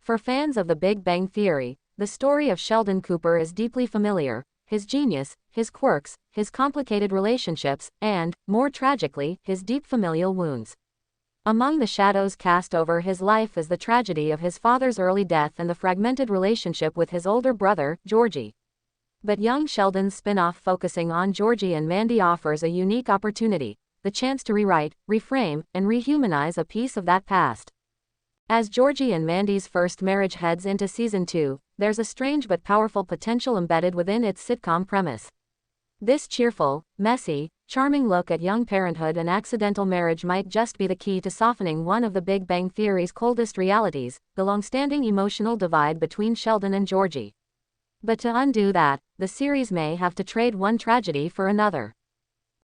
For fans of The Big Bang Theory, the story of Sheldon Cooper is deeply familiar. His genius, his quirks, his complicated relationships, and, more tragically, his deep familial wounds. Among the shadows cast over his life is the tragedy of his father's early death and the fragmented relationship with his older brother, Georgie. But young Sheldon's spin-off focusing on Georgie and Mandy offers a unique opportunity, the chance to rewrite, reframe, and rehumanize a piece of that past. As Georgie and Mandy's first marriage heads into season 2, there's a strange but powerful potential embedded within its sitcom premise. This cheerful, messy, charming look at young parenthood and accidental marriage might just be the key to softening one of The Big Bang Theory's coldest realities, the long-standing emotional divide between Sheldon and Georgie. But to undo that, the series may have to trade one tragedy for another.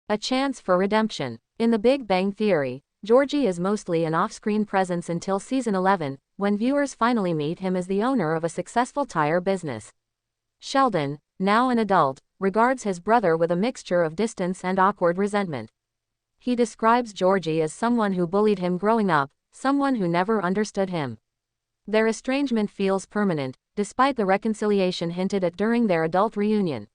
A chance for redemption. In The Big Bang Theory, Georgie is mostly an off-screen presence until season 11, when viewers finally meet him as the owner of a successful tire business. Sheldon, now an adult, regards his brother with a mixture of distance and awkward resentment. He describes Georgie as someone who bullied him growing up, someone who never understood him. Their estrangement feels permanent, despite the reconciliation hinted at during their adult reunion.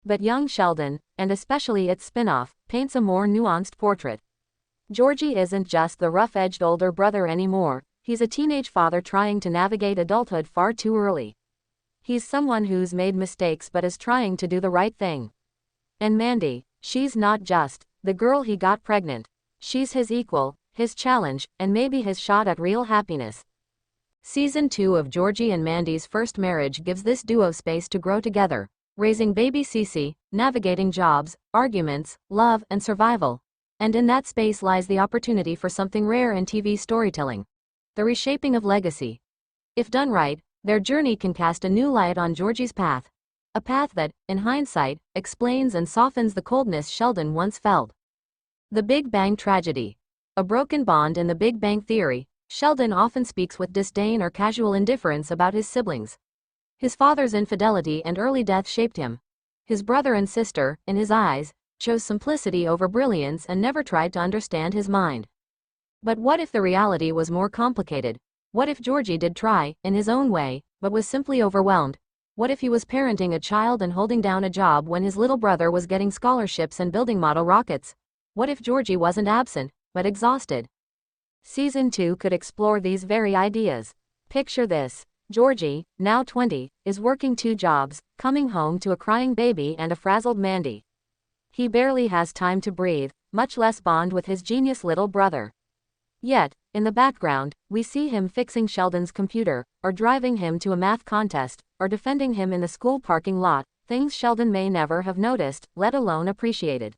But young Sheldon, and especially its spin-off, paints a more nuanced portrait. Georgie isn't just the rough-edged older brother anymore, he's a teenage father trying to navigate adulthood far too early. He's someone who's made mistakes but is trying to do the right thing. And Mandy, she's not just the girl he got pregnant. She's his equal, his challenge, and maybe his shot at real happiness. Season 2 of Georgie and Mandy's first marriage gives this duo space to grow together, raising baby Cece, navigating jobs, arguments, love, and survival. And in that space lies the opportunity for something rare in TV storytelling: the reshaping of legacy. If done right, their journey can cast a new light on Georgie's path. A path that, in hindsight, explains and softens the coldness Sheldon once felt. The Big Bang tragedy. A broken bond. In The Big Bang Theory, Sheldon often speaks with disdain or casual indifference about his siblings. His father's infidelity and early death shaped him. His brother and sister, in his eyes, chose simplicity over brilliance and never tried to understand his mind. But what if the reality was more complicated? What if Georgie did try, in his own way, but was simply overwhelmed? What if he was parenting a child and holding down a job when his little brother was getting scholarships and building model rockets? What if Georgie wasn't absent, but exhausted? Season 2 could explore these very ideas. Picture this: Georgie, now 20, is working 2 jobs, coming home to a crying baby and a frazzled Mandy. He barely has time to breathe, much less bond with his genius little brother. Yet, in the background, we see him fixing Sheldon's computer, or driving him to a math contest, or defending him in the school parking lot, things Sheldon may never have noticed, let alone appreciated.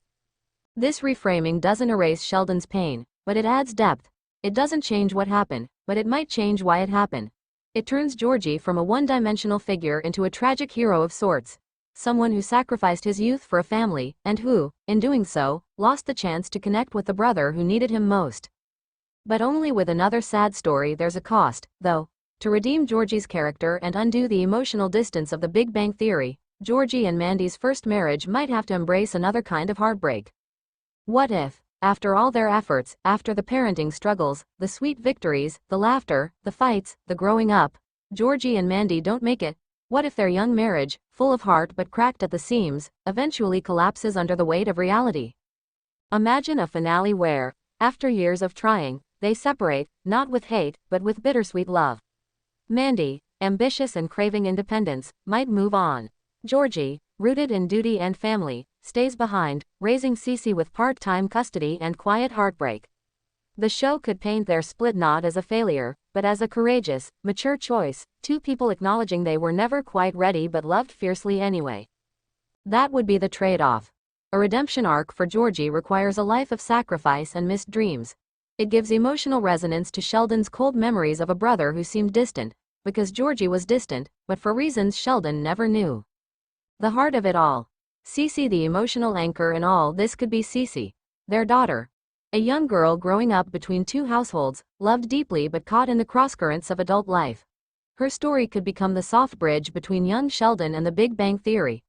This reframing doesn't erase Sheldon's pain, but it adds depth. It doesn't change what happened, but it might change why it happened. It turns Georgie from a one-dimensional figure into a tragic hero of sorts. Someone who sacrificed his youth for a family, and who, in doing so, lost the chance to connect with the brother who needed him most. But only with another sad story. There's a cost, though. To redeem Georgie's character and undo the emotional distance of The Big Bang Theory, Georgie and Mandy's first marriage might have to embrace another kind of heartbreak. What if, after all their efforts, after the parenting struggles, the sweet victories, the laughter, the fights, the growing up, Georgie and Mandy don't make it? What if their young marriage, full of heart but cracked at the seams, eventually collapses under the weight of reality? Imagine a finale where, after years of trying, they separate, not with hate, but with bittersweet love. Mandy, ambitious and craving independence, might move on. Georgie, rooted in duty and family, stays behind, raising Cece with part-time custody and quiet heartbreak. The show could paint their split not as a failure, but as a courageous, mature choice, 2 people acknowledging they were never quite ready but loved fiercely anyway. That would be the trade-off. A redemption arc for Georgie requires a life of sacrifice and missed dreams. It gives emotional resonance to Sheldon's cold memories of a brother who seemed distant, because Georgie was distant, but for reasons Sheldon never knew. The heart of it all. Cece, the emotional anchor in all this, could be Cece, their daughter. A young girl growing up between 2 households, loved deeply but caught in the crosscurrents of adult life. Her story could become the soft bridge between young Sheldon and The Big Bang Theory.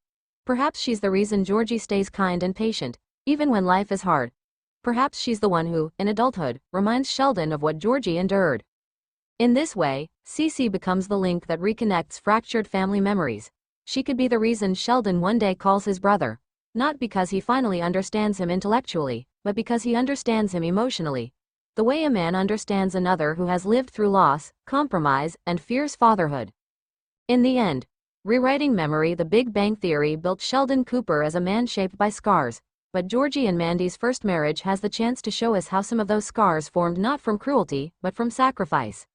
Perhaps she's the reason Georgie stays kind and patient, even when life is hard. Perhaps she's the one who, in adulthood, reminds Sheldon of what Georgie endured. In this way, Cece becomes the link that reconnects fractured family memories. She could be the reason Sheldon one day calls his brother. Not because he finally understands him intellectually, but because he understands him emotionally. The way a man understands another who has lived through loss, compromise, and fierce fatherhood. In the end, rewriting memory, The Big Bang Theory built Sheldon Cooper as a man shaped by scars. But Georgie and Mandy's first marriage has the chance to show us how some of those scars formed not from cruelty, but from sacrifice.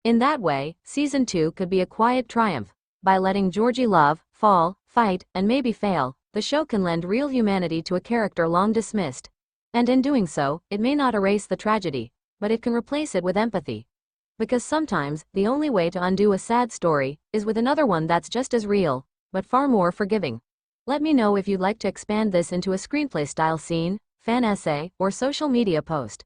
In that way, Season 2 could be a quiet triumph. By letting Georgie love, fall, fight, and maybe fail, the show can lend real humanity to a character long dismissed. And in doing so, it may not erase the tragedy, but it can replace it with empathy. Because sometimes, the only way to undo a sad story is with another one that's just as real, but far more forgiving. Let me know if you'd like to expand this into a screenplay-style scene, fan essay, or social media post.